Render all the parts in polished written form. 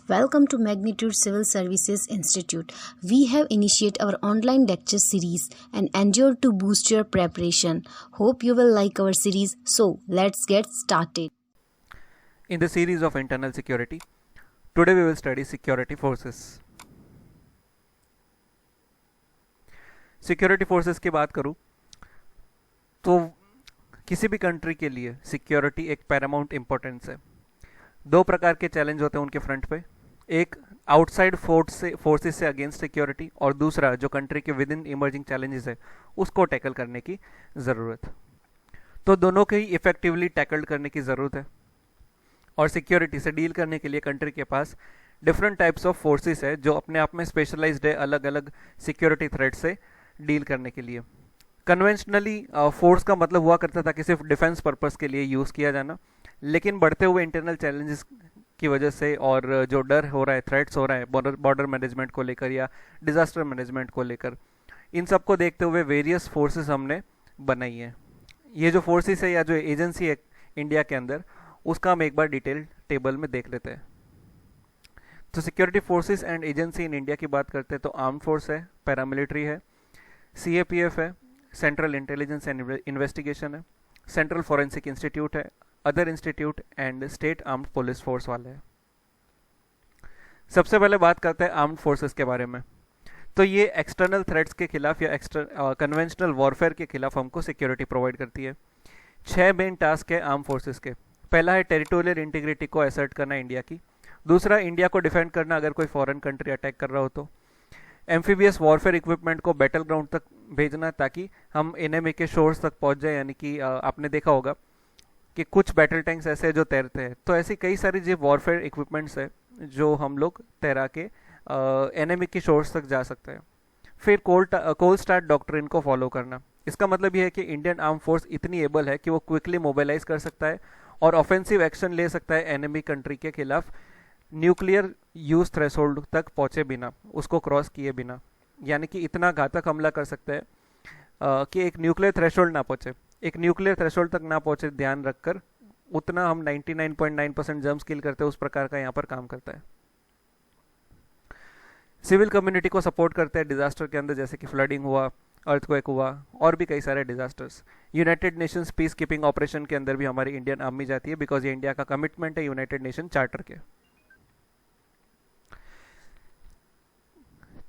Welcome to Magnitude Civil Services Institute. We have initiated our online lecture series and endeavored to boost your preparation. Hope you will like our series. So, let's get started. In the series of internal security, today we will study security forces. Security forces की बात करूं तो किसी भी country के लिए security एक Paramount importance है। दो प्रकार के चैलेंज होते हैं उनके फ्रंट पे, एक आउटसाइड फोर्सेस से अगेंस्ट सिक्योरिटी और दूसरा जो कंट्री के विद इन इमर्जिंग चैलेंजेस है उसको टैकल करने की ज़रूरत। तो दोनों को ही इफेक्टिवली टैकल करने की ज़रूरत है और सिक्योरिटी से डील करने के लिए कंट्री के पास डिफरेंट टाइप्स ऑफ फोर्सेस है जो अपने आप में स्पेशलाइज्ड है अलग अलग सिक्योरिटी थ्रेट से डील करने के लिए। कन्वेंशनली फोर्स का मतलब हुआ करता था कि सिर्फ डिफेंस पर्पस के लिए यूज़ किया जाना, लेकिन बढ़ते हुए इंटरनल चैलेंजेस की वजह से और जो डर हो रहा है, थ्रेट्स हो रहा है बॉर्डर मैनेजमेंट को लेकर या डिजास्टर मैनेजमेंट को लेकर, इन सब को देखते हुए वेरियस फोर्सेस हमने बनाई है। ये जो फोर्सेस है या जो एजेंसी है इंडिया के अंदर, उसका हम एक बार डिटेल टेबल में देख लेते हैं। तो security forces and agency in India की बात करते हैं तो आर्म्ड फोर्स है, पैरामिलिट्री है, CAPF है, सेंट्रल इंटेलिजेंस एंड इन्वेस्टिगेशन है, सेंट्रल फॉरेंसिक इंस्टीट्यूट है, other institute and state armed police force वाले हैं। सबसे पहले बात करते हैं आर्म्ड फोर्सेस के बारे में। तो ये एक्सटर्नल थ्रेट्स के खिलाफ या कन्वेंशनल वॉरफेयर के खिलाफ हमको सिक्योरिटी प्रोवाइड करती है। 6 मेन टास्क है आर्म फोर्सेस के। पहला है टेरिटोरियल इंटीग्रिटी को असर्ट करना इंडिया की, दूसरा इंडिया को डिफेंड करना अगर कोई फॉरेन कंट्री अटैक कर रहा हो तो, एम्फीबियस वॉरफेयर इक्विपमेंट को बैटल ग्राउंड तक भेजना ताकि हम एनिमी के शोर्स तक पहुंच जाए। यानी कि आपने देखा होगा कि कुछ बैटल टैंक्स ऐसे जो तैरते हैं, तो ऐसी कई सारी जो वॉरफेयर इक्विपमेंट्स है जो हम लोग तैरा के एनिमी के शोर्स तक जा सकते हैं। फिर कोल्ड स्टार्ट डॉक्ट्रिन को फॉलो करना। इसका मतलब यह है कि इंडियन आर्म फोर्स इतनी एबल है कि वो क्विकली मोबिलाइज कर सकता है और ऑफेंसिव एक्शन ले सकता है एनिमी कंट्री के खिलाफ न्यूक्लियर यूज थ्रेशोल्ड तक पहुंचे बिना, उसको क्रॉस किए बिना। यानी कि इतना घातक हमला कर सकते हैं कि एक न्यूक्लियर थ्रेशोल्ड ना पहुंचे, एक न्यूक्लियर थ्रेशोल्ड तक ना पहुंचे ध्यान रखकर, उतना हम 99.9% जम्स किल करते हैं, उस प्रकार का यहाँ पर काम करता है। सिविल कम्युनिटी को सपोर्ट करते हैं डिजास्टर के अंदर, जैसे कि फ्लडिंग हुआ, अर्थक्वेक हुआ और भी कई सारे disasters. United Nations peace keeping operation के अंदर भी हमारी इंडियन आर्मी जाती है, बिकॉज ये इंडिया का कमिटमेंट है यूनाइटेड नेशन चार्टर के।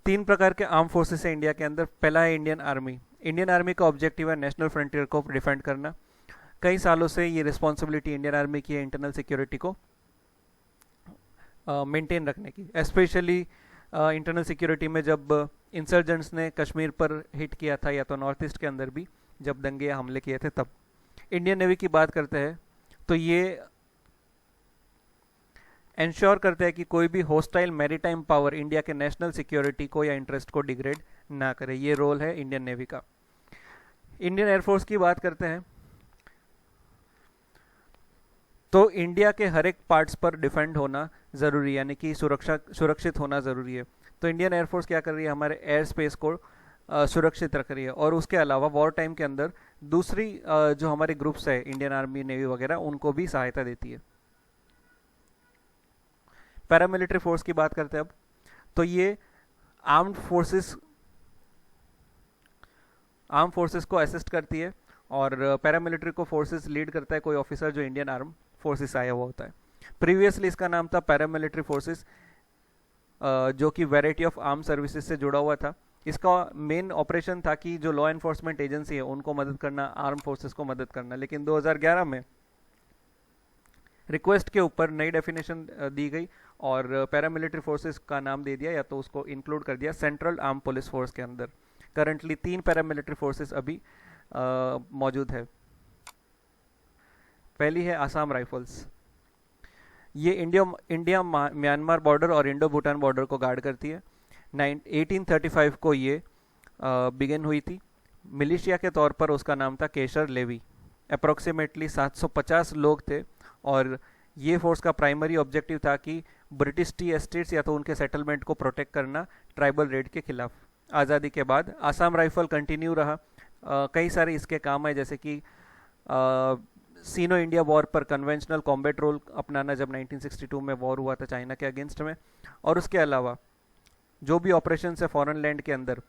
3 प्रकार के आर्म फोर्सेस है इंडिया के अंदर। पहला है इंडियन आर्मी। इंडियन आर्मी का ऑब्जेक्टिव है नेशनल फ्रंटियर को डिफेंड करना। कई सालों से ये रिस्पॉन्सिबिलिटी इंडियन आर्मी की है इंटरनल सिक्योरिटी को मेंटेन रखने की, स्पेशली इंटरनल सिक्योरिटी में जब इंसर्जेंट्स ने कश्मीर पर हिट किया था या तो नॉर्थ ईस्ट के अंदर भी जब दंगे या हमले किए थे तब। इंडियन नेवी की बात करते हैं तो ये इंश्योर करते हैं कि कोई भी होस्टाइल मैरीटाइम पावर इंडिया के नेशनल सिक्योरिटी को या इंटरेस्ट को डिग्रेड ना करे। ये रोल है इंडियन नेवी का। इंडियन एयरफोर्स की बात करते हैं तो इंडिया के हर एक पार्ट्स पर डिफेंड होना जरूरी है, यानी कि सुरक्षित होना जरूरी है। तो इंडियन एयरफोर्स क्या कर रही है, हमारे एयर स्पेस को सुरक्षित रख रही है और उसके अलावा वॉर टाइम के अंदर दूसरी जो हमारे ग्रुप्स है इंडियन आर्मी, नेवी वगैरह, उनको भी सहायता देती है। पैरामिलिट्री फोर्स की बात करते हैं अब, तो ये आर्म्ड फोर्सेस को असिस्ट करती है और पैरामिलिट्री को फोर्सेस लीड करता है कोई ऑफिसर जो इंडियन आर्म फोर्सेस आया हुआ होता है। प्रीवियसली इसका नाम था पैरामिलिट्री फोर्सेस, जो कि वैरायटी ऑफ आर्म सर्विसेज से जुड़ा हुआ था। इसका मेन ऑपरेशन था कि जो लॉ एनफोर्समेंट एजेंसी है उनको मदद करना, आर्म फोर्सेस को मदद करना। लेकिन 2011 में रिक्वेस्ट के ऊपर नई डेफिनेशन दी गई और पैरामिलिट्री फोर्सेस का नाम दे दिया या तो उसको इंक्लूड कर दिया सेंट्रल आर्म पुलिस फोर्स के अंदर। करंटली 3 पैरामिलिट्री फोर्सेस अभी मौजूद है। पहली है आसाम राइफल्स। ये इंडिया म्यांमार बॉर्डर और इंडो भूटान बॉर्डर को गार्ड करती है। 1835 को ये बिगिन हुई थी। मिलिशिया के तौर पर उसका नाम था केशर लेवी। अप्रोक्सीमेटली 750 लोग थे और ये फोर्स का प्राइमरी ऑब्जेक्टिव था कि ब्रिटिश टी एस्टेट्स या तो उनके सेटलमेंट को प्रोटेक्ट करना ट्राइबल रेड के खिलाफ। आज़ादी के बाद आसाम राइफल कंटिन्यू रहा। कई सारे इसके काम है, जैसे कि सीनो इंडिया वॉर पर कन्वेंशनल कॉम्बैट रोल अपनाना जब 1962 में वॉर हुआ था चाइना के अगेंस्ट में, और उसके अलावा जो भी ऑपरेशन है फॉरेन लैंड के अंदर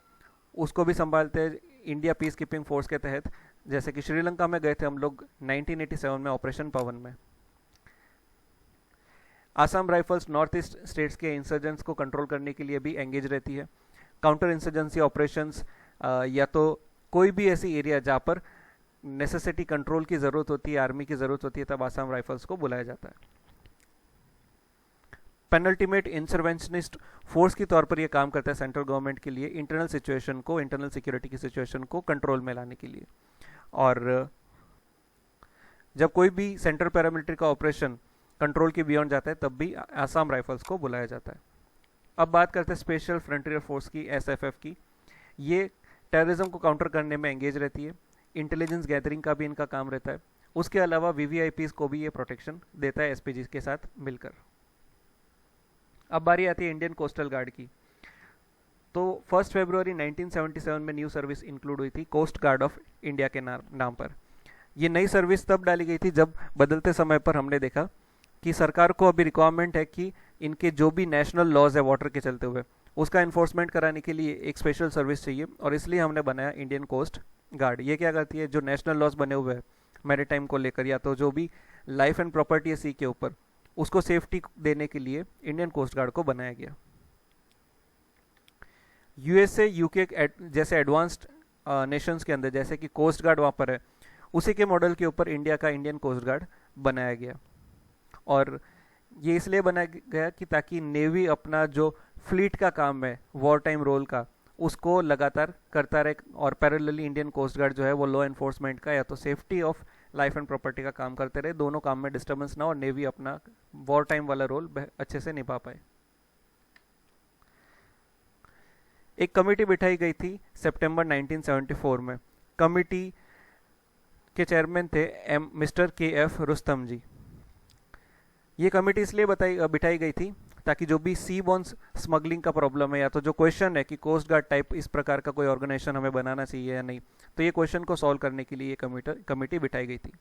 उसको भी संभालते हैं इंडिया पीस कीपिंग फोर्स के तहत। जैसे कि श्रीलंका में गए थे हम लोग 1987 में ऑपरेशन पवन में। Assam rifles north east states के इंसर्जेंट्स को कंट्रोल करने के लिए भी एंगेज रहती है। काउंटर इंसर्जेंसी ऑपरेशंस या तो कोई भी ऐसी एरिया जहाँ पर नेसेसिटी कंट्रोल की ज़रूरत होती है, आर्मी की ज़रूरत होती है, तब आसाम राइफल्स को बुलाया जाता है। पेनल्टीमेट इंटरवेंशनिस्ट फोर्स के तौर पर यह काम करता है सेंट्रल गवर्नमेंट के लिए इंटरनल सिचुएशन को, इंटरनल सिक्योरिटी की सिचुएशन को कंट्रोल में लाने के लिए। और जब कोई भी सेंट्रल पैरामिलिट्री का ऑपरेशन कंट्रोल के बियॉन्ड जाता है तब भी आसाम राइफल्स को बुलाया जाता है। अब बात करते हैं स्पेशल फ्रंटियर फोर्स की, एसएफएफ की। ये टेररिज्म को काउंटर करने में एंगेज रहती है, इंटेलिजेंस गैदरिंग का भी इनका काम रहता है। उसके अलावा वीवीआईपीज को भी ये प्रोटेक्शन देता है एसपीजी के साथ मिलकर। अब बारी आती है इंडियन कोस्टल गार्ड की। तो 1 फरवरी 1977 में न्यू सर्विस इंक्लूड हुई थी कोस्ट गार्ड ऑफ इंडिया के नाम पर। ये नई सर्विस तब डाली गई थी जब बदलते समय पर हमने देखा कि सरकार को अभी रिक्वायरमेंट है कि इनके जो भी नेशनल लॉज है वाटर के चलते हुए उसका इन्फोर्समेंट कराने के लिए एक स्पेशल सर्विस चाहिए, और इसलिए हमने बनाया इंडियन कोस्ट गार्ड। ये क्या करती है, जो नेशनल लॉज बने हुए हैं मैरीटाइम को लेकर या तो जो भी लाइफ एंड प्रॉपर्टी है सी के ऊपर, उसको सेफ्टी देने के लिए इंडियन कोस्ट गार्ड को बनाया गया। यूएसए यूके जैसे एडवांस्ड नेशंस के अंदर जैसे कि कोस्ट गार्ड वहाँ पर है, उसी के मॉडल के ऊपर इंडिया का इंडियन कोस्ट गार्ड बनाया गया। और ये इसलिए बनाया गया कि ताकि नेवी अपना जो फ्लीट का काम है वॉर टाइम रोल का उसको लगातार करता रहे, और पैरेलली इंडियन कोस्ट गार्ड जो है वो लॉ एनफोर्समेंट का या तो safety of life and property का काम करते रहे। दोनों काम में डिस्टर्बेंस ना और नेवी अपना वॉर टाइम वाला रोल अच्छे से निभा पाए। एक कमेटी बिठाई गई थी सितंबर 1974 में। कमेटी के चेयरमैन थे मिस्टर KF रुस्तम जी। ये कमेटी इसलिए बिठाई गई थी ताकि जो भी सी बॉर्न स्मगलिंग का प्रॉब्लम है या तो जो क्वेश्चन है कि कोस्ट गार्ड टाइप इस प्रकार का कोई ऑर्गेनाइजेशन हमें बनाना चाहिए या नहीं, तो ये क्वेश्चन को सॉल्व करने के लिए ये कमेटी बिठाई गई थी।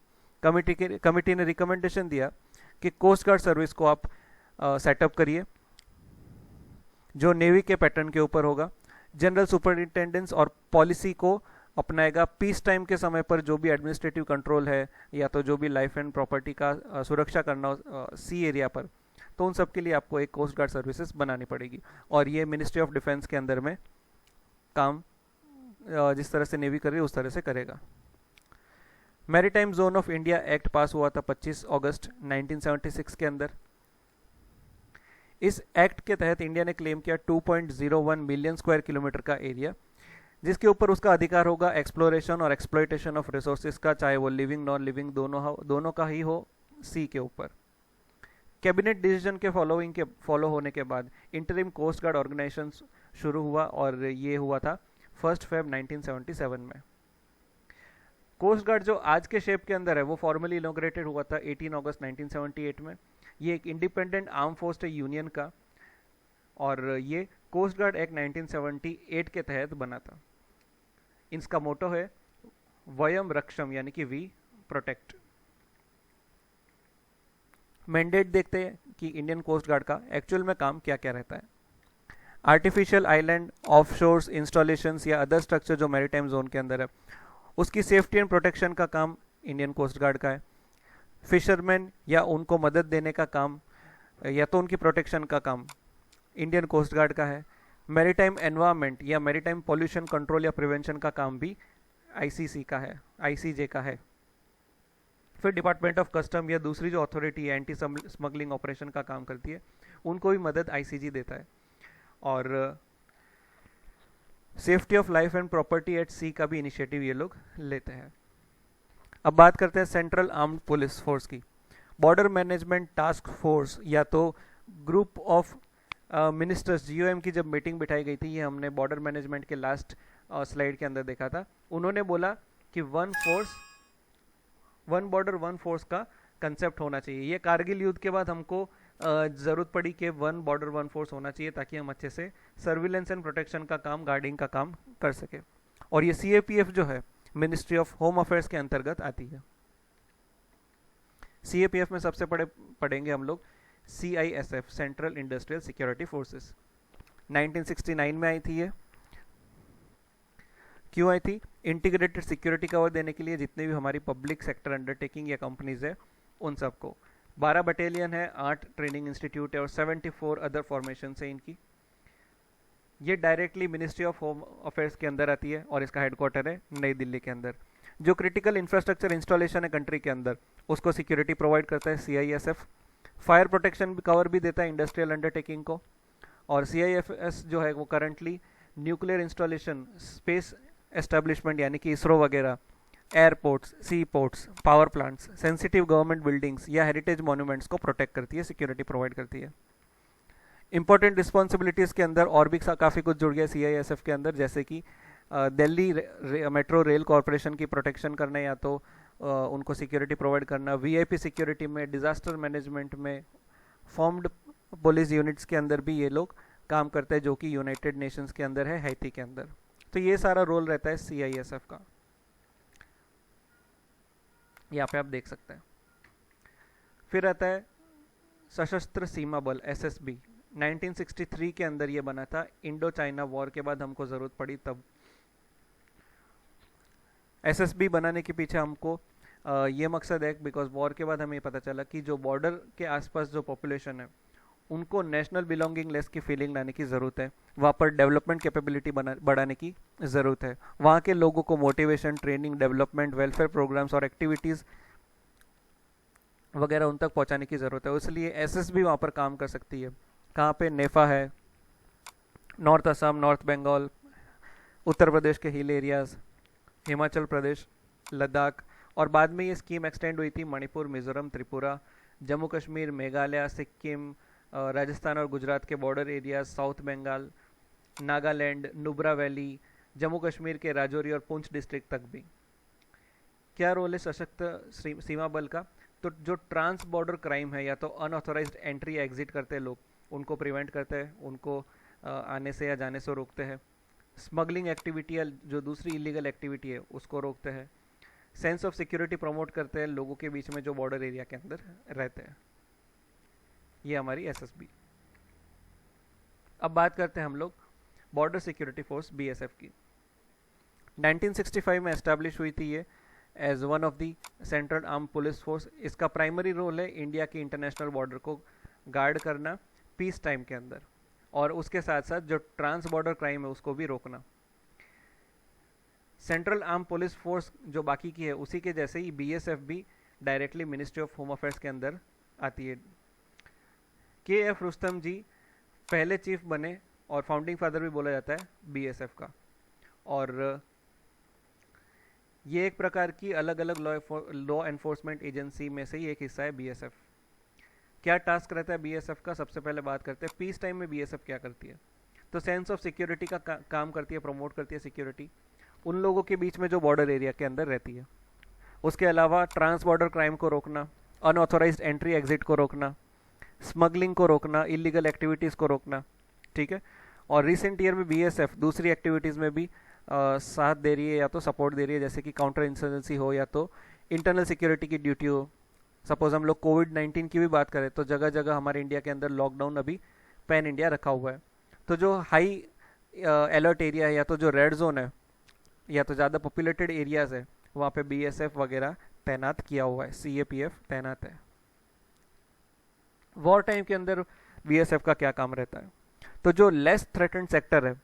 कमेटी ने रिकमेंडेशन दिया कि कोस्ट गार्ड सर्विस को आप सेटअप करिए जो नेवी के पैटर्न के ऊपर होगा, जनरल सुपरिंटेंडेंस और पॉलिसी को अपनाएगा, पीस टाइम के समय पर जो भी एडमिनिस्ट्रेटिव कंट्रोल है या तो जो भी लाइफ एंड प्रॉपर्टी का सुरक्षा करना हो सी एरिया पर, तो उन सब के लिए आपको एक कोस्ट गार्ड सर्विसेज बनानी पड़ेगी। और ये मिनिस्ट्री ऑफ डिफेंस के अंदर में काम जिस तरह से नेवी कर रही है उस तरह से करेगा। Maritime zone of India act पास हुआ था 25 अगस्त 1976 के अंदर। इस एक्ट के तहत इंडिया ने क्लेम किया 2.01 मिलियन स्क्वायर किलोमीटर का एरिया, जिसके ऊपर उसका अधिकार होगा एक्सप्लोरेशन और एक्सप्लॉयटेशन ऑफ रिसोर्सेज का, चाहे वो लिविंग नॉन लिविंग दोनों का ही हो सी के ऊपर। कैबिनेट डिसीजन के फॉलो होने के बाद इंटरिम कोस्ट गार्ड ऑर्गेनाइजेशन शुरू हुआ और ये हुआ था 1 फरवरी 1977 में। कोस्ट गार्ड जो आज के शेप के अंदर है वो फॉर्मली इनॉग्रेटेड हुआ था 18 अगस्त 1978 में। ये एक इंडिपेंडेंट आर्म फोर्स है यूनियन का, और ये कोस्ट गार्ड एक्ट 1978 के तहत बना था। इसका मोटो है वयम रक्षम, यानी कि वी प्रोटेक्ट। मैंडेट देखते हैं कि इंडियन कोस्ट गार्ड का एक्चुअल में काम क्या क्या रहता है। आर्टिफिशियल आइलैंड, ऑफशोर्स इंस्टॉलेशंस या अदर स्ट्रक्चर जो मैरीटाइम जोन के अंदर है उसकी सेफ्टी एंड प्रोटेक्शन का काम इंडियन कोस्ट गार्ड का है। फिशरमैन या उनको मदद देने का काम या तो उनकी प्रोटेक्शन का काम इंडियन कोस्ट गार्ड का है। मैरीटाइम एनवायरनमेंट या मैरीटाइम पॉल्यूशन कंट्रोल या प्रिवेंशन का काम भी ICC का है, ICJ का है। फिर डिपार्टमेंट ऑफ कस्टम या दूसरी जो अथॉरिटी है एंटी स्मगलिंग ऑपरेशन का काम करती है, उनको भी मदद ICG देता है। और safety of life and property at sea का भी इनिशिएटिव ये लोग लेते हैं। अब बात करते हैं सेंट्रल आर्म्ड पुलिस फोर्स की। बॉर्डर मैनेजमेंट टास्क फोर्स या तो ग्रुप ऑफ मिनिस्टर्स GOM की जब मीटिंग बिठाई गई थी, ये हमने बॉर्डर मैनेजमेंट के लास्ट स्लाइड के अंदर देखा था। उन्होंने बोला कि वन बॉर्डर वन फोर्स का कंसेप्ट होना चाहिए। ये कारगिल युद्ध के बाद हमको ज़रूरत पड़ी कि वन बॉर्डर वन फोर्स होना चाहिए ताकि हम अच्छे से सर्विलेंस एंड प्रोटेक्शन का काम, गार्डिंग का काम कर सके। और ये CAPF जो है मिनिस्ट्री ऑफ होम अफेयर्स के अंतर्गत आती है। CAPF में सबसे पढ़ेंगे हम लोग CISF, central industrial security forces. 1969 में आई थी ये। क्यों आई थी? इंटीग्रेटेड सिक्योरिटी कवर देने के लिए जितने भी हमारी पब्लिक सेक्टर अंडरटेकिंग या कंपनीज है उन सबको। 12 बटालियन है, 8 ट्रेनिंग इंस्टीट्यूट है और 74 अदर फॉर्मेशन है इनकी। ये directly ministry of home affairs के अंदर आती है और इसका हेडक्वार्टर है नई दिल्ली के अंदर। जो क्रिटिकल इंफ्रास्ट्रक्चर इंस्टॉलेशन है कंट्री के अंदर उसको सिक्योरिटी प्रोवाइड करता है CISF। फायर प्रोटेक्शन कवर भी देता है इंडस्ट्रियल अंडरटेकिंग को। और CIFS जो है वो currently nuclear installation, space establishment यानी कि इसरो वगैरह, airports, sea ports, power plants, sensitive government buildings या हेरिटेज मॉन्यूमेंट्स को प्रोटेक्ट करती है, सिक्योरिटी प्रोवाइड करती है। इंपॉर्टेंट रिस्पॉन्सिबिलिटीज़ के अंदर और भी काफ़ी कुछ जुड़ गया CISF के अंदर, जैसे कि दिल्ली मेट्रो रेल कॉरपोरेशन की प्रोटेक्शन करना या तो उनको सिक्योरिटी प्रोवाइड करना, VIP सिक्योरिटी में, डिज़ास्टर मैनेजमेंट में, फॉर्म्ड पुलिस यूनिट्स के अंदर भी ये लोग काम करते हैं जो कि यूनाइटेड नेशंस के अंदर है, हैती के अंदर। तो ये सारा रोल रहता है CISF का, यहाँ पे आप देख सकते हैं। फिर आता है सशस्त्र सीमा बल SSB। 1963 के अंदर ये बना था, इंडो चाइना वॉर के बाद हमको ज़रूरत पड़ी तब। SSB बनाने के पीछे हमको ये मकसद है बिकॉज वॉर के बाद हमें पता चला कि जो बॉर्डर के आसपास जो पॉपुलेशन है उनको नेशनल बिलोंगिंगनेस की फीलिंग लाने की ज़रूरत है, वहाँ पर डेवलपमेंट कैपेबिलिटी बढ़ाने की ज़रूरत है, वहाँ के लोगों को motivation, training, development, welfare programs और एक्टिविटीज़ वगैरह उन तक पहुँचाने की ज़रूरत है। इसलिए SSB वहाँ पर काम कर सकती है। कहाँ पे? नेफा है, नॉर्थ असम, नॉर्थ बंगाल, उत्तर प्रदेश के हिल एरियाज़, हिमाचल प्रदेश, लद्दाख, और बाद में ये स्कीम एक्सटेंड हुई थी मणिपुर, मिजोरम, त्रिपुरा, जम्मू कश्मीर, मेघालय, सिक्किम, राजस्थान और गुजरात के border areas, south Bengal, Nagaland, Nubra valley, Jammu Kashmir के राजौरी और पुंछ डिस्ट्रिक्ट तक भी। क्या रोल है सशक्त सीमा बल का? तो जो ट्रांस बॉर्डर क्राइम है या तो अनऑथोराइज्ड एंट्री एग्जिट करते हैं लोग, उनको प्रिवेंट करते हैं, उनको आने से या जाने से रोकते हैं। स्मगलिंग एक्टिविटी या जो दूसरी इलीगल एक्टिविटी है उसको रोकते हैं। सेंस ऑफ सिक्योरिटी प्रमोट करते हैं लोगों के बीच में जो बॉर्डर एरिया के अंदर रहते हैं। ये हमारी SSB। अब बात करते हैं हम लोग बॉर्डर सिक्योरिटी फोर्स BSF की। 1965 में एस्टैब्लिश हुई थी ये as one of the central arm police force. इसका प्राइमरी रोल है इंडिया की इंटरनेशनल बॉर्डर को गार्ड करना पीस टाइम के अंदर, और उसके साथ साथ जो ट्रांस बॉर्डर क्राइम है उसको भी रोकना। सेंट्रल आर्म पुलिस फोर्स जो बाकी की है उसी के जैसे ही BSF भी directly ministry of home affairs के अंदर आती है। KF रुस्तम जी पहले चीफ बने और फाउंडिंग फादर भी बोला जाता है BSF का, और ये एक प्रकार की अलग अलग लॉ एनफोर्समेंट एजेंसी में से ही एक हिस्सा है BSF। क्या टास्क रहता है BSF का? सबसे पहले बात करते हैं पीस टाइम में BSF क्या करती है। तो सेंस ऑफ सिक्योरिटी का काम करती है, प्रमोट करती है सिक्योरिटी उन लोगों के बीच में जो बॉर्डर एरिया के अंदर रहती है। उसके अलावा ट्रांस बॉर्डर क्राइम को रोकना, अनऑथोराइज्ड एंट्री एग्जिट को रोकना, स्मगलिंग को रोकना, इलीगल एक्टिविटीज़ को रोकना, ठीक है। और रिसेंट ईयर में BSF दूसरी एक्टिविटीज़ में भी साथ दे रही है या तो सपोर्ट दे रही है, जैसे कि काउंटर इंसर्जेंसी हो या तो इंटरनल सिक्योरिटी की ड्यूटी हो। सपोज हम लोग कोविड-19 की भी बात करें तो जगह जगह हमारे इंडिया के अंदर लॉकडाउन अभी पैन इंडिया रखा हुआ है, तो जो हाई अलर्ट एरिया है या तो जो रेड जोन है या तो ज़्यादा पॉपुलेटेड एरियाज़ है वहाँ पे BSF वगैरह तैनात किया हुआ है, CAPF तैनात है। वॉर टाइम के अंदर BSF का क्या काम रहता है? तो जो लेस थ्रेटेंड सेक्टर है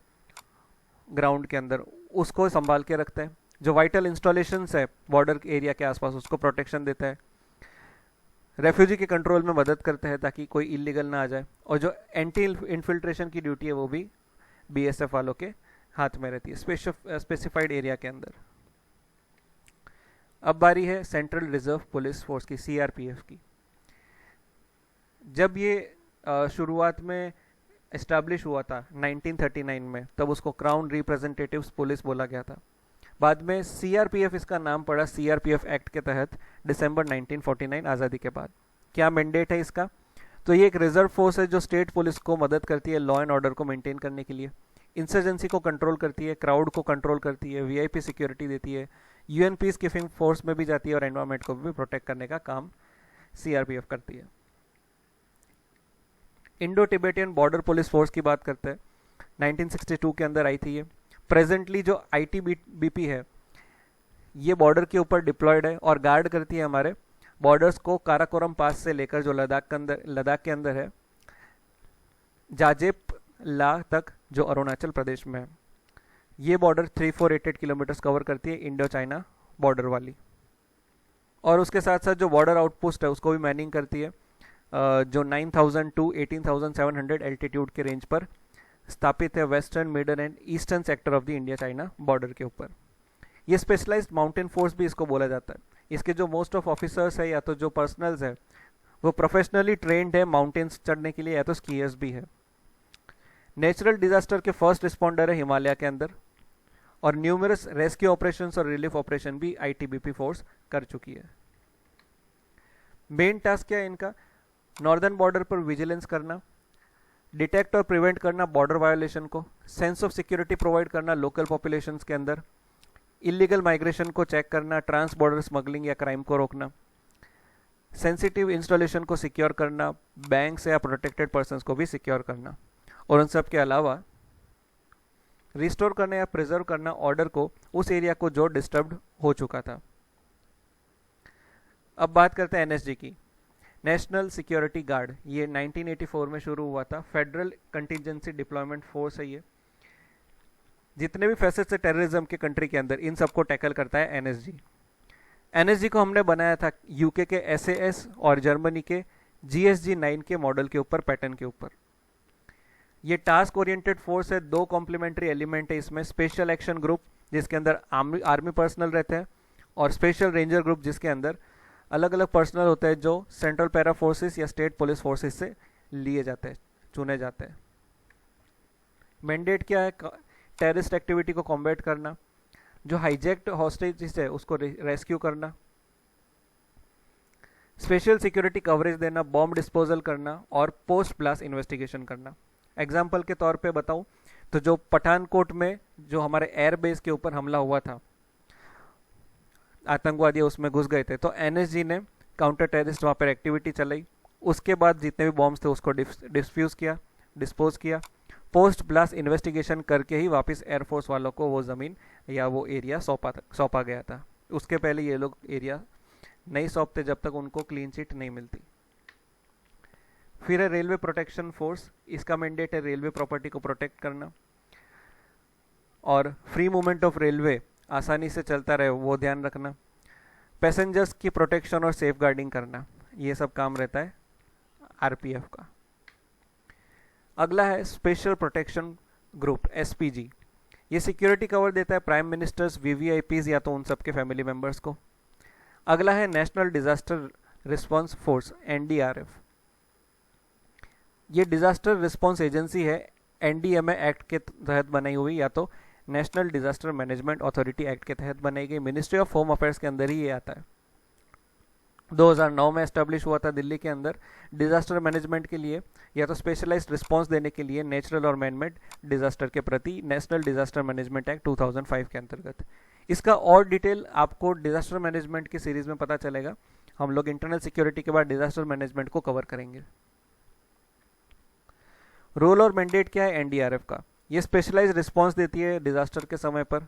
ग्राउंड के अंदर उसको संभाल के रखता है, जो वाइटल इंस्टॉलेशंस है बॉर्डर एरिया के आसपास उसको प्रोटेक्शन देता है, रेफ्यूजी के कंट्रोल में मदद करते हैं ताकि कोई इलीगल ना आ जाए, और जो एंटी इन्फिल्ट्रेशन की ड्यूटी है वो भी BSF वालों के हाथ में रहती है स्पेसिफाइड एरिया के अंदर। अब बारी है सेंट्रल रिजर्व पुलिस फोर्स की, CRPF की। जब ये शुरुआत में इस्टेब्लिश हुआ था 1939 में, तब उसको क्राउन रिप्रेजेंटेटिव्स पुलिस बोला गया था। बाद में CRPF इसका नाम पड़ा CRPF एक्ट के तहत दिसंबर 1949 आज़ादी के बाद। क्या मैंडेट है इसका? तो ये एक रिजर्व फोर्स है जो स्टेट पुलिस को मदद करती है लॉ एंड ऑर्डर को मेंटेन करने के लिए, इंसर्जेंसी को कंट्रोल करती है, क्राउड को कंट्रोल करती है, VIP सिक्योरिटी देती है, UN पीस कीपिंग फोर्स में भी जाती है और एनवायरनमेंट को भी प्रोटेक्ट करने का काम सीआरपीएफ करती है। Indo Tibetan border police force की बात करते हैं, 1962 के अंदर आई थी ये। प्रेजेंटली जो आईटीबीपी है ये बॉर्डर के ऊपर डिप्लॉयड है और गार्ड करती है हमारे बॉर्डर्स को काराकोरम पास से लेकर जो लद्दाख के अंदर है जाजेप ला तक जो अरुणाचल प्रदेश में है। ये बॉर्डर 3488 किलोमीटर कवर करती है इंडो चाइना बॉर्डर वाली। और उसके साथ साथ जो बॉर्डर आउटपोस्ट है उसको भी मैनिंग करती है, जो 9000 टू 18700 एल्टीट्यूड के रेंज पर स्थापित है western, middle and eastern sector of the India China border के ऊपर। ये स्पेशलाइज्ड माउंटेन फोर्स भी इसको बोला जाता है। इसके जो मोस्ट ऑफ ऑफिसर्स है या तो जो पर्सनल्स है वो प्रोफेशनली ट्रेंड है माउंटेन्स चढ़ने के लिए या तो स्कीयर्स भी है। नेचुरल डिजास्टर के फर्स्ट रिस्पॉन्डर है हिमालय के अंदर और न्यूमरस रेस्क्यू ऑपरेशंस और रिलीफ ऑपरेशन भी आईटीबीपी फोर्स कर चुकी है। मेन टास्क क्या है इनका? नॉर्दर्न बॉर्डर पर विजिलेंस करना, डिटेक्ट और प्रिवेंट करना बॉर्डर वायोलेशन को, सेंस ऑफ सिक्योरिटी प्रोवाइड करना लोकल पॉपुलेशंस के अंदर, इलीगल माइग्रेशन को चेक करना, ट्रांस बॉर्डर स्मगलिंग या क्राइम को रोकना, सेंसिटिव इंस्टॉलेशन को सिक्योर करना, बैंक्स या प्रोटेक्टेड पर्सन्स को भी सिक्योर करना, और उन सब के अलावा रिस्टोर करना या प्रिजर्व करना ऑर्डर को उस एरिया को जो डिस्टर्ब्ड हो चुका था। अब बात करते हैं एनएसजी की, नेशनल सिक्योरिटी गार्ड। ये 1984 में शुरू हुआ था, फेडरल कंटिजेंसी डिप्लॉयमेंट फोर्स है ये। जितने भी फैसेट्स है टेररिज्म के कंट्री के अंदर इन सबको टैकल करता है एनएसजी। एनएसजी को हमने बनाया था यूके के एसएएस और जर्मनी के जीएसजी 9 के मॉडल के ऊपर, पैटर्न के ऊपर। ये टास्क ओरिएंटेड फोर्स है, 2 कॉम्प्लीमेंट्री एलिमेंट है इसमें, स्पेशल एक्शन ग्रुप जिसके अंदर आर्मी पर्सनल रहते हैं और स्पेशल रेंजर ग्रुप जिसके अंदर अलग अलग पर्सनल होते हैं जो सेंट्रल पैरा फोर्सेस या स्टेट पुलिस फोर्सेस से लिए जाते हैं, चुने जाते हैं। मैंडेट क्या है? टेररिस्ट एक्टिविटी को कॉम्बैट करना, जो हाईजैक्ड हॉस्टेजेस है उसको रेस्क्यू करना, स्पेशल सिक्योरिटी कवरेज देना, बॉम्ब डिस्पोजल करना और पोस्ट ब्लास्ट इन्वेस्टिगेशन करना। एग्जाम्पल के तौर पे बताऊं तो जो पठानकोट में जो हमारे एयरबेस के ऊपर हमला हुआ था, आतंकवादी उसमें घुस गए थे, तो एनएसजी ने काउंटर टेररिस्ट वहाँ पर एक्टिविटी चलाई। उसके बाद जितने भी बॉम्ब्स थे उसको डिस्फ्यूज किया, डिस्पोज किया, पोस्ट ब्लास्ट इन्वेस्टिगेशन करके ही वापस एयरफोर्स वालों को वो ज़मीन या वो एरिया सौंपा गया था। उसके पहले ये लोग एरिया नहीं सौंपते जब तक उनको क्लीन चिट नहीं मिलती। फिर है रेलवे प्रोटेक्शन फोर्स, इसका मैंडेट है रेलवे प्रॉपर्टी को प्रोटेक्ट करना और फ्री मूवमेंट ऑफ रेलवे आसानी से चलता रहे वो ध्यान रखना, पैसेंजर्स की प्रोटेक्शन और सेफ गार्डिंग करना, ये सब काम रहता है आरपीएफ का। अगला है स्पेशल प्रोटेक्शन ग्रुप एसपीजी। ये सिक्योरिटी कवर देता है प्राइम मिनिस्टर्स, वीवीआईपीज या तो उन सब के फैमिली मेंबर्स को। अगला है national disaster response force NDRF. ये डिजास्टर रिस्पांस एजेंसी है, एनडीएमए एक्ट के तहत बनाई हुई या तो national disaster management authority act के तहत बनाई गई, मिनिस्ट्री ऑफ होम अफेयर्स के अंदर ही ये आता है। 2009 में एस्टेब्लिश हुआ था दिल्ली के अंदर डिजास्टर मैनेजमेंट के लिए या तो स्पेशलाइज्ड रिस्पांस देने के लिए नेचुरल और मैनमेड डिजास्टर के प्रति, नेशनल डिजास्टर मैनेजमेंट एक्ट 2005 के अंतर्गत। इसका और डिटेल आपको डिजास्टर मैनेजमेंट की सीरीज में पता चलेगा। हम लोग इंटरनल सिक्योरिटी के बाद डिजास्टर मैनेजमेंट को कवर करेंगे। रोल और मैंडेट क्या है एनडीआरएफ का? ये स्पेशलाइज्ड रिस्पांस देती है डिजास्टर के समय पर,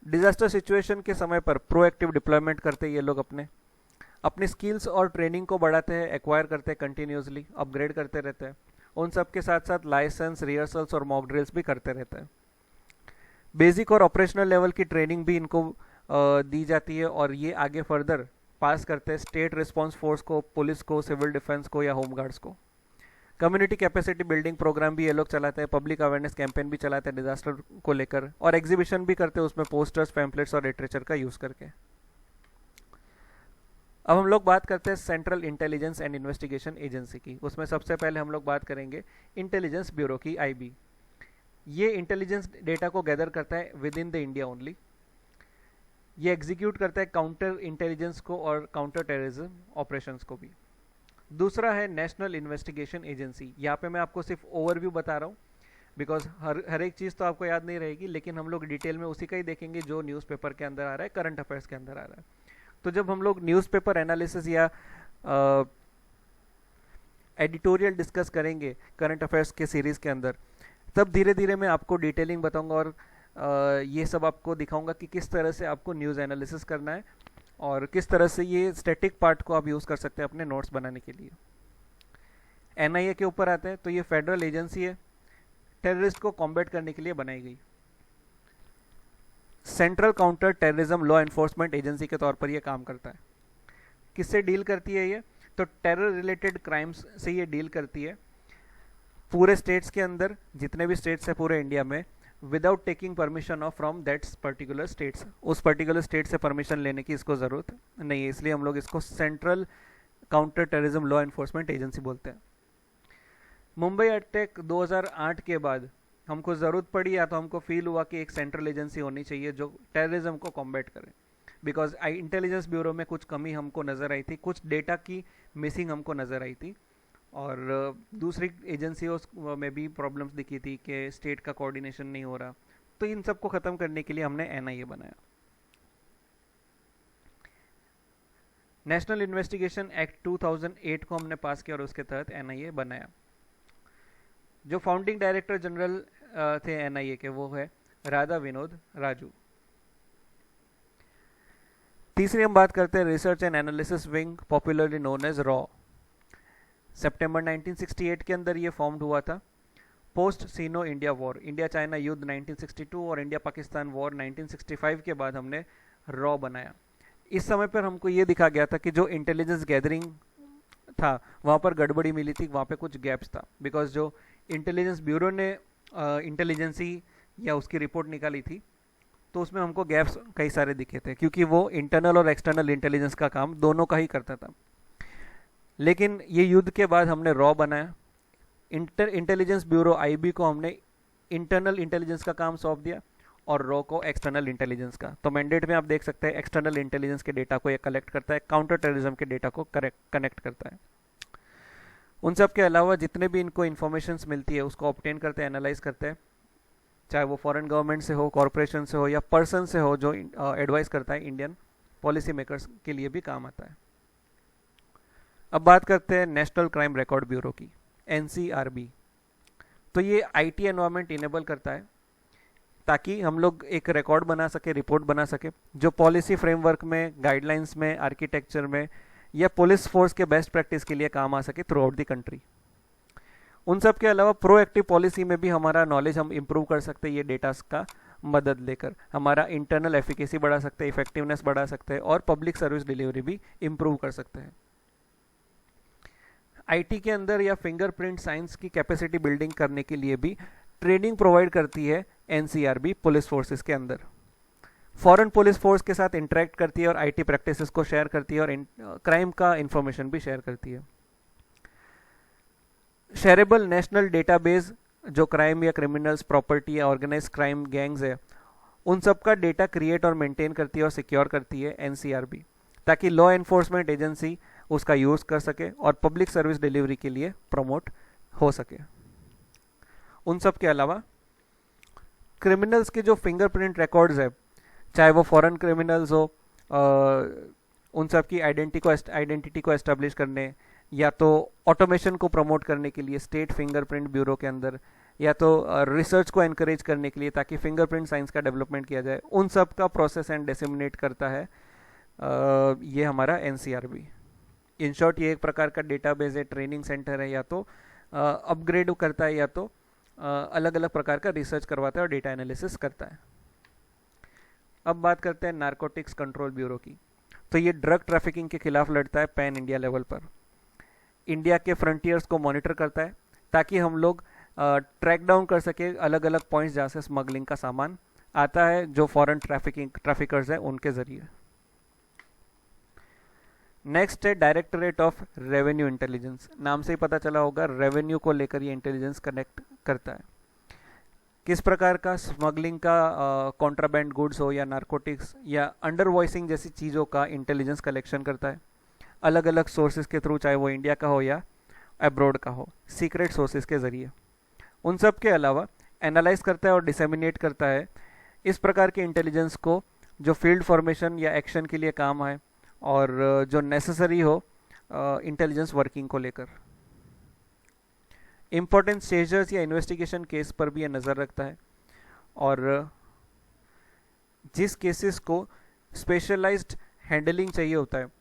डिजास्टर सिचुएशन के समय पर प्रोएक्टिव डिप्लॉयमेंट करते हैं ये लोग, अपनी स्किल्स और ट्रेनिंग को बढ़ाते हैं, एक्वायर करते हैं, कंटिन्यूसली अपग्रेड करते रहते हैं। उन सब के साथ साथ लाइसेंस, रिहर्सल्स और मॉक ड्रिल्स भी करते रहते हैं। बेसिक और ऑपरेशनल लेवल की ट्रेनिंग भी इनको दी जाती है और ये आगे फर्दर पास करते हैं स्टेट रिस्पांस फोर्स को, पुलिस को, सिविल डिफेंस को या होम गार्ड्स को। कम्युनिटी कैपेसिटी बिल्डिंग प्रोग्राम भी ये लोग चलाते हैं, पब्लिक अवेयरनेस कैंपेन भी चलाते हैं डिजास्टर को लेकर और एग्जीबिशन भी करते हैं उसमें पोस्टर्स, पैम्पलेट्स और लिटरेचर का यूज करके। अब हम लोग बात करते हैं central intelligence and investigation agency की। उसमें सबसे पहले हम लोग बात करेंगे इंटेलिजेंस ब्यूरो की, आईबी। ये इंटेलिजेंस डेटा को गैदर करता है with in the India only. ये एग्जीक्यूट करता है काउंटर इंटेलिजेंस को और काउंटर टेररिज्म ऑपरेशंस को भी। दूसरा है नेशनल इन्वेस्टिगेशन एजेंसी। यहाँ पे मैं आपको सिर्फ ओवरव्यू बता रहा हूँ बिकॉज हर एक चीज़ तो आपको याद नहीं रहेगी, लेकिन हम लोग डिटेल में उसी का ही देखेंगे जो न्यूज़पेपर के अंदर आ रहा है, करंट अफेयर्स के अंदर आ रहा है। तो जब हम लोग न्यूज़पेपर एनालिसिस या एडिटोरियल डिस्कस करेंगे करंट अफेयर्स के सीरीज़ के अंदर, तब धीरे धीरे मैं आपको डिटेलिंग बताऊंगा और ये सब आपको दिखाऊंगा कि किस तरह से आपको न्यूज़ एनालिसिस करना है और किस तरह से ये स्टैटिक पार्ट को आप यूज़ कर सकते हैं अपने नोट्स बनाने के लिए। एनआईए के ऊपर आते हैं तो ये फेडरल एजेंसी है, टेररिस्ट को कॉम्बैट करने के लिए बनाई गई। Central counter terrorism law enforcement agency के तौर पर यह काम करता है। किससे डील करती है ये? तो टेरर रिलेटेड क्राइम्स से ये डील करती है पूरे स्टेट्स के अंदर, जितने भी स्टेट्स हैं पूरे इंडिया में, without taking permission of from that particular states. उस पर्टिकुलर स्टेट से परमिशन लेने की इसको ज़रूरत नहीं है, इसलिए हम लोग इसको central counter terrorism law enforcement agency बोलते हैं। मुंबई अटैक 2008 के बाद हमको ज़रूरत पड़ी या तो हमको फील हुआ कि एक सेंट्रल एजेंसी होनी चाहिए जो टेररिज्म को कॉम्बैट करे, बिकॉज इंटेलिजेंस ब्यूरो में कुछ कमी हमको नज़र आई थी, कुछ डेटा की मिसिंग हमको नज़र आई थी, और दूसरी एजेंसियों में भी प्रॉब्लम्स दिखी थी कि स्टेट का कोऑर्डिनेशन नहीं हो रहा। तो इन सब को ख़त्म करने के लिए हमने एनआईए बनाया। नेशनल इन्वेस्टिगेशन एक्ट 2008 को हमने पास किया और उसके तहत एनआईए बनाया। जो फाउंडिंग डायरेक्टर जनरल थे एनआईए के, वो है राधा विनोद राजू। तीसरी हम बात करते हैं research and analysis wing, popularly known as रॉ। सितंबर 1968 के अंदर ये फॉर्म्ड हुआ था। Post Sino India war, India China युद्ध 1962 और इंडिया पाकिस्तान वॉर 1965 के बाद हमने रॉ बनाया। इस समय पर हमको ये दिखा गया था कि जो इंटेलिजेंस गैदरिंग था वहाँ पर गड़बड़ी मिली थी, वहाँ पे कुछ गैप्स था, बिकॉज जो इंटेलिजेंस ब्यूरो ने इंटेलिजेंसी या उसकी रिपोर्ट निकाली थी तो उसमें हमको गैप्स कई सारे दिखे थे, क्योंकि वो इंटरनल और एक्सटर्नल इंटेलिजेंस का काम दोनों का ही करता था। लेकिन ये युद्ध के बाद हमने रॉ बनाया। इंटेलिजेंस ब्यूरो आईबी को हमने इंटरनल इंटेलिजेंस का काम सौंप दिया और रॉ को एक्सटर्नल इंटेलिजेंस का। तो मैंडेट में आप देख सकते हैं एक्सटर्नल इंटेलिजेंस के डेटा को ये कलेक्ट करता है, काउंटर टेररिज्म के डेटा को कनेक्ट करता है। उन सब के अलावा जितने भी इनको इन्फॉर्मेशन मिलती है उसको ऑब्टेन करते हैं, एनालाइज करते हैं, चाहे वो फॉरेन गवर्नमेंट से हो, कॉरपोरेशन से हो या पर्सन से हो जो एडवाइस करता है इंडियन पॉलिसी मेकर्स के लिए भी काम आता है। अब बात करते हैं नेशनल क्राइम रिकॉर्ड ब्यूरो की, एनसीआरबी। तो ये आईटी एनवायरनमेंट इनेबल करता है ताकि हम लोग एक रिकॉर्ड बना सके, रिपोर्ट बना सके, जो पॉलिसी फ्रेमवर्क में, गाइडलाइंस में, आर्किटेक्चर में या पुलिस फोर्स के बेस्ट प्रैक्टिस के लिए काम आ सके थ्रू आउट द कंट्री। उन सब के अलावा प्रोएक्टिव पॉलिसी में भी हमारा नॉलेज हम इम्प्रूव कर सकते हैं ये डेटा का मदद लेकर। हमारा इंटरनल एफिकेसी बढ़ा सकते हैं, इफेक्टिवनेस बढ़ा सकते हैं और पब्लिक सर्विस डिलीवरी भी इम्प्रूव कर सकते हैं। आईटी के अंदर या फिंगरप्रिंट साइंस की कैपेसिटी बिल्डिंग करने के लिए भी ट्रेनिंग प्रोवाइड करती है एनसीआरबी पुलिस फोर्सेस के अंदर। फॉरेन पुलिस फोर्स के साथ इंटरेक्ट करती है और आईटी प्रैक्टिसेस को शेयर करती है और क्राइम का इंफॉर्मेशन भी शेयर करती है। शेयरेबल नेशनल डेटाबेस, जो क्राइम या क्रिमिनल्स, प्रॉपर्टी या ऑर्गेनाइज क्राइम गैंग्स है, उन सब का डेटा क्रिएट और मेंटेन करती है और सिक्योर करती है एनसीआरबी, ताकि लॉ एनफोर्समेंट एजेंसी उसका यूज़ कर सके और पब्लिक सर्विस डिलीवरी के लिए प्रमोट हो सके। उन सब के अलावा क्रिमिनल्स के जो फिंगरप्रिंट रिकॉर्ड्स है, चाहे वो फॉरेन क्रिमिनल्स हो, उन सब की आइडेंटिटी को एस्टेब्लिश करने या तो ऑटोमेशन को प्रमोट करने के लिए स्टेट फिंगरप्रिंट ब्यूरो के अंदर, या तो रिसर्च को एनकरेज करने के लिए ताकि फिंगरप्रिंट साइंस का डेवलपमेंट किया जाए, उन सब का प्रोसेस एंड डिसेमिनेट करता है ये हमारा एनसीआरबी। इन शॉर्ट ये एक प्रकार का डेटाबेस है, ट्रेनिंग सेंटर है, या तो अपग्रेड करता है या तो अलग अलग प्रकार का रिसर्च करवाता है और डेटा एनालिसिस करता है। अब बात करते हैं नारकोटिक्स कंट्रोल ब्यूरो की। तो ये ड्रग ट्रैफिकिंग के खिलाफ लड़ता है पैन इंडिया लेवल पर। इंडिया के फ्रंटियर्स को मॉनिटर करता है ताकि हम लोग ट्रैक डाउन कर सके अलग अलग पॉइंट्स जहाँ से स्मगलिंग का सामान आता है, जो फॉरेन ट्रैफिकर्स हैं उनके जरिए। नेक्स्ट है डायरेक्टरेट ऑफ रेवेन्यू इंटेलिजेंस। नाम से ही पता चला होगा, रेवेन्यू को लेकर ये इंटेलिजेंस कनेक्ट करता है। किस प्रकार का स्मगलिंग का, कॉन्ट्राबैंड गुड्स हो या नारकोटिक्स या अंडर वॉइसिंग जैसी चीज़ों का इंटेलिजेंस कलेक्शन करता है अलग अलग सोर्सेज के थ्रू, चाहे वो इंडिया का हो या अब्रॉड का हो, सीक्रेट सोर्सेज के ज़रिए। उन सब के अलावा एनालाइज करता है और डिसेमिनेट करता है इस प्रकार के इंटेलिजेंस को जो फील्ड फॉर्मेशन या एक्शन के लिए काम आए, और जो नेसेसरी हो इंटेलिजेंस वर्किंग को लेकर। इम्पोर्टेंट स्टेजर्स या इन्वेस्टिगेशन केस पर भी ये नज़र रखता है, और जिस केसेस को स्पेशलाइज्ड हैंडलिंग चाहिए होता है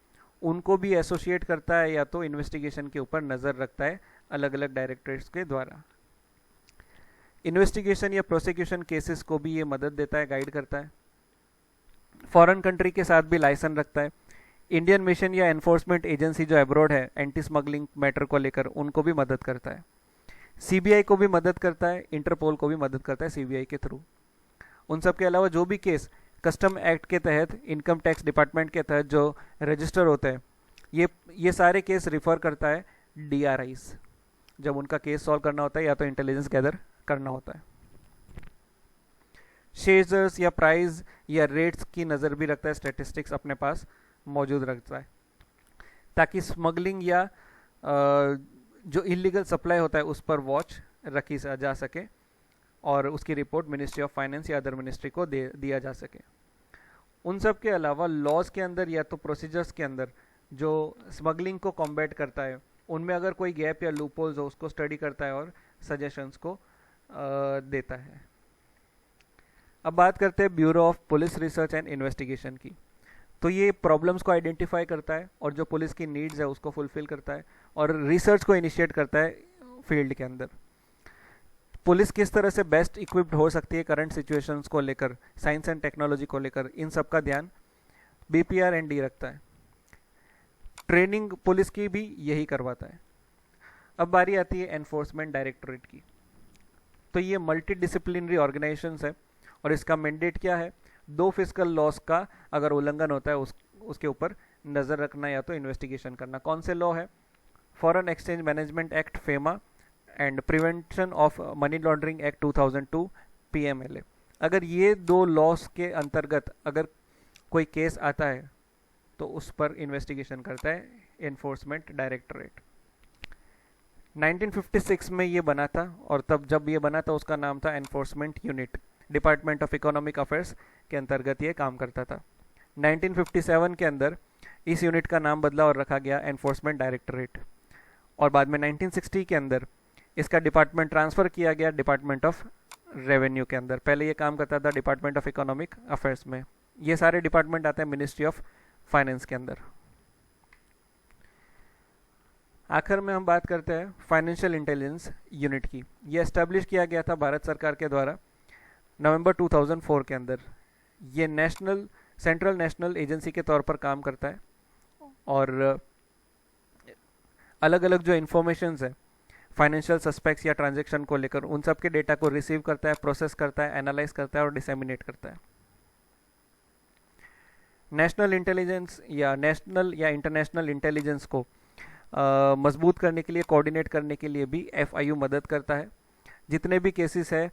उनको भी एसोसिएट करता है या तो इन्वेस्टिगेशन के ऊपर नज़र रखता है अलग अलग डायरेक्टरेट्स के द्वारा। इन्वेस्टिगेशन या प्रोसिक्यूशन केसेस को भी ये मदद देता है, गाइड करता है। फॉरेन कंट्री के साथ भी लाइसेंस रखता है। इंडियन मिशन या एनफोर्समेंट एजेंसी जो अब्रॉड है एंटी स्मगलिंग मैटर को लेकर, उनको भी मदद करता है। सीबीआई को भी मदद करता है, इंटरपोल को भी मदद करता है सीबीआई के थ्रू। उन सब के अलावा जो भी केस कस्टम एक्ट के तहत, इनकम टैक्स डिपार्टमेंट के तहत जो रजिस्टर होते हैं, ये सारे केस रिफर करता है डीआरआईस, जब उनका केस सॉल्व करना होता है या तो इंटेलिजेंस गैदर करना होता है। शेयर्स या प्राइस या रेट्स की नज़र भी रखता है, स्टैटिस्टिक्स अपने पास मौजूद रखता है, ताकि स्मगलिंग या जो इलीगल सप्लाई होता है उस पर वॉच रखी जा सके और उसकी रिपोर्ट मिनिस्ट्री ऑफ फाइनेंस या अदर मिनिस्ट्री को दिया जा सके। उन सब के अलावा लॉज के अंदर या तो प्रोसीजर्स के अंदर जो स्मगलिंग को कॉम्बैट करता है, उनमें अगर कोई गैप या लूपहोल्स हो उसको स्टडी करता है और सजेशंस को देता है। अब बात करते हैं bureau of police research and investigation की। तो ये प्रॉब्लम्स को आइडेंटिफाई करता है और जो पुलिस की नीड्स है उसको फुलफिल करता है और रिसर्च को इनिशिएट करता है फील्ड के अंदर। पुलिस किस तरह से बेस्ट इक्विप्ड हो सकती है करंट सिचुएशंस को लेकर, साइंस एंड टेक्नोलॉजी को लेकर, इन सब का ध्यान BPR&D रखता है। ट्रेनिंग पुलिस की भी यही करवाता है। अब बारी आती है एनफोर्समेंट डायरेक्टोरेट की। तो ये मल्टी डिसिप्लिनरी ऑर्गेनाइजेशन है और इसका मैंडेट क्या है? 2 फिस्कल लॉस का अगर उल्लंघन होता है उसके ऊपर नज़र रखना या तो इन्वेस्टिगेशन करना। कौन से लॉ है? Foreign exchange management act FEMA and prevention of money laundering act 2002 PMLA। अगर ये 2 लॉस के अंतर्गत अगर कोई केस आता है तो उस पर इन्वेस्टिगेशन करता है एनफोर्समेंट डायरेक्टोरेट। 1956 में ये बना था और तब जब ये बना था उसका नाम था enforcement unit. Department of economic affairs के अंतर्गत ये काम करता था। 1957 के अंदर इस यूनिट का नाम बदला और रखा गया एनफोर्समेंट डायरेक्टोरेट, और बाद में 1960 के अंदर इसका डिपार्टमेंट ट्रांसफ़र किया गया डिपार्टमेंट ऑफ रेवेन्यू के अंदर। पहले ये काम करता था डिपार्टमेंट ऑफ इकोनॉमिक अफेयर्स में। ये सारे डिपार्टमेंट आते हैं मिनिस्ट्री ऑफ फाइनेंस के अंदर। आखिर में हम बात करते हैं फाइनेंशियल इंटेलिजेंस यूनिट की। ये एस्टेब्लिश किया गया था भारत सरकार के द्वारा नवंबर 2004 के अंदर। ये सेंट्रल नेशनल एजेंसी के तौर पर काम करता है और अलग अलग जो इन्फॉर्मेशंस है फाइनेंशियल सस्पेक्ट्स या ट्रांजैक्शन को लेकर, उन सब के डेटा को रिसीव करता है, प्रोसेस करता है, एनालाइज करता है और डिसेमिनेट करता है। नेशनल इंटेलिजेंस या नेशनल या इंटरनेशनल इंटेलिजेंस को मजबूत करने के लिए, कोऑर्डिनेट करने के लिए भी FIU मदद करता है। जितने भी केसेस है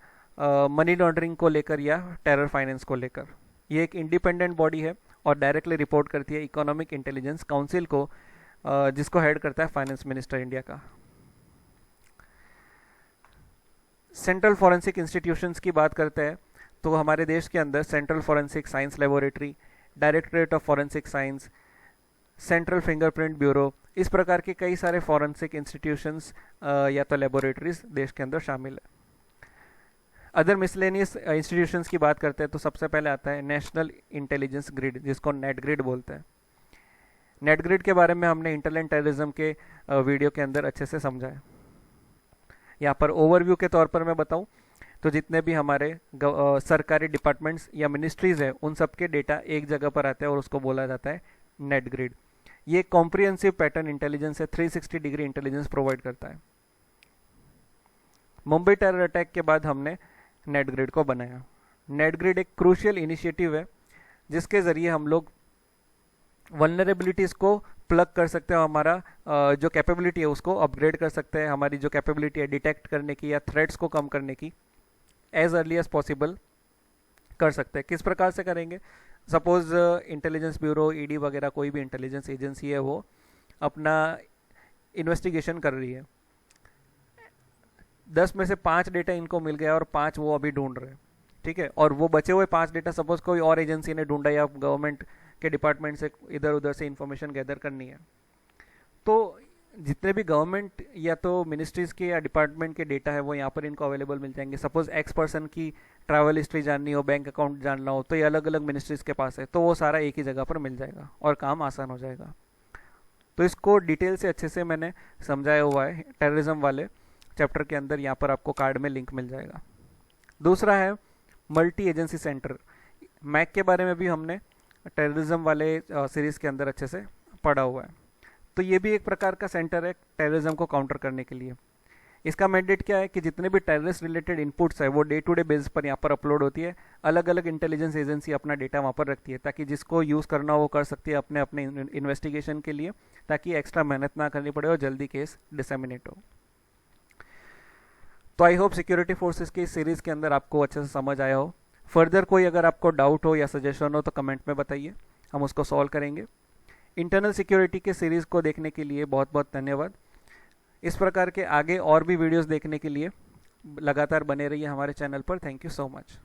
मनी लॉन्ड्रिंग को लेकर या टेरर फाइनेंस को लेकर, ये एक इंडिपेंडेंट बॉडी है और डायरेक्टली रिपोर्ट करती है इकोनॉमिक इंटेलिजेंस काउंसिल को, जिसको हेड करता है फाइनेंस मिनिस्टर इंडिया का। सेंट्रल फॉरेंसिक इंस्टीट्यूशंस की बात करते हैं तो हमारे देश के अंदर central forensic science laboratory, directorate of forensic science, central fingerprint bureau, इस प्रकार के कई सारे फॉरेंसिक इंस्टीट्यूशंस या तो लेबोरेटरीज देश के अंदर शामिल है। अदर मिसलेनियस इंस्टीट्यूशंस की बात करते हैं तो सबसे पहले आता है नेशनल इंटेलिजेंस ग्रिड, जिसको नेट ग्रिड बोलते हैं। नेट ग्रिड के बारे में हमने इंटरनेट टेररिज्म के वीडियो के अंदर अच्छे से समझा है। यहाँ पर ओवरव्यू के तौर पर मैं बताऊँ तो जितने भी हमारे सरकारी डिपार्टमेंट्स या मिनिस्ट्रीज है उन सब के डेटा एक जगह पर आते हैं और उसको बोला जाता है नेट ग्रिड। ये कॉम्प्रिहेंसिव पैटर्न इंटेलिजेंस है, 360 डिग्री इंटेलिजेंस प्रोवाइड करता है। मुंबई टेरर अटैक के बाद हमने नेट ग्रिड को बनाया। नेट ग्रिड एक क्रूशियल इनिशिएटिव है जिसके ज़रिए हम लोग वल्नरेबिलिटीज़ को प्लग कर सकते हैं, हमारा जो कैपेबिलिटी है उसको अपग्रेड कर सकते हैं। हमारी जो कैपेबिलिटी है डिटेक्ट करने की या थ्रेट्स को कम करने की एज अर्ली एज पॉसिबल कर सकते हैं। किस प्रकार से करेंगे? सपोज इंटेलिजेंस ब्यूरो, ED वगैरह कोई भी इंटेलिजेंस एजेंसी है वो अपना इन्वेस्टिगेशन कर रही है, 10 में से 5 डेटा इनको मिल गया और 5 वो अभी ढूंढ रहे हैं, ठीक है, और वो बचे हुए 5 डेटा सपोज कोई और एजेंसी ने ढूंढा या गवर्नमेंट के डिपार्टमेंट से इधर उधर से इंफॉर्मेशन गैदर करनी है। तो जितने भी गवर्नमेंट या तो मिनिस्ट्रीज के या डिपार्टमेंट के डेटा है वो यहाँ पर इनको अवेलेबल मिल जाएंगे। सपोज एक्स पर्सन की ट्रैवल हिस्ट्री जाननी हो, बैंक अकाउंट जानना हो, तो ये अलग अलग मिनिस्ट्रीज के पास है, तो वो सारा एक ही जगह पर मिल जाएगा और काम आसान हो जाएगा। तो इसको डिटेल से अच्छे से मैंने समझाया हुआ है टेररिज्म वाले चैप्टर के अंदर, यहाँ पर आपको कार्ड में लिंक मिल जाएगा। दूसरा है मल्टी एजेंसी सेंटर। मैक के बारे में भी हमने टेररिज्म वाले सीरीज के अंदर अच्छे से पढ़ा हुआ है। तो ये भी एक प्रकार का सेंटर है टेररिज्म को काउंटर करने के लिए। इसका मैंडेट क्या है कि जितने भी टेररिस्ट रिलेटेड इनपुट्स है वो डे टू डे बेसिस पर यहाँ पर अपलोड होती है। अलग अलग इंटेलिजेंस एजेंसी अपना डेटा वहाँ पर रखती है ताकि जिसको यूज़ करना हो वो कर सकती है अपने अपने इन्वेस्टिगेशन के लिए, ताकि एक्स्ट्रा मेहनत ना करनी पड़े और जल्दी केस डिसेमिनेट हो। तो आई होप सिक्योरिटी फोर्सेस की इस सीरीज़ के अंदर आपको अच्छे से समझ आया हो। फर्दर कोई अगर आपको डाउट हो या सजेशन हो तो कमेंट में बताइए, हम उसको सॉल्व करेंगे। इंटरनल सिक्योरिटी के सीरीज़ को देखने के लिए बहुत बहुत धन्यवाद। इस प्रकार के आगे और भी वीडियोस देखने के लिए लगातार बने रहिए हमारे चैनल पर। Thank you so much.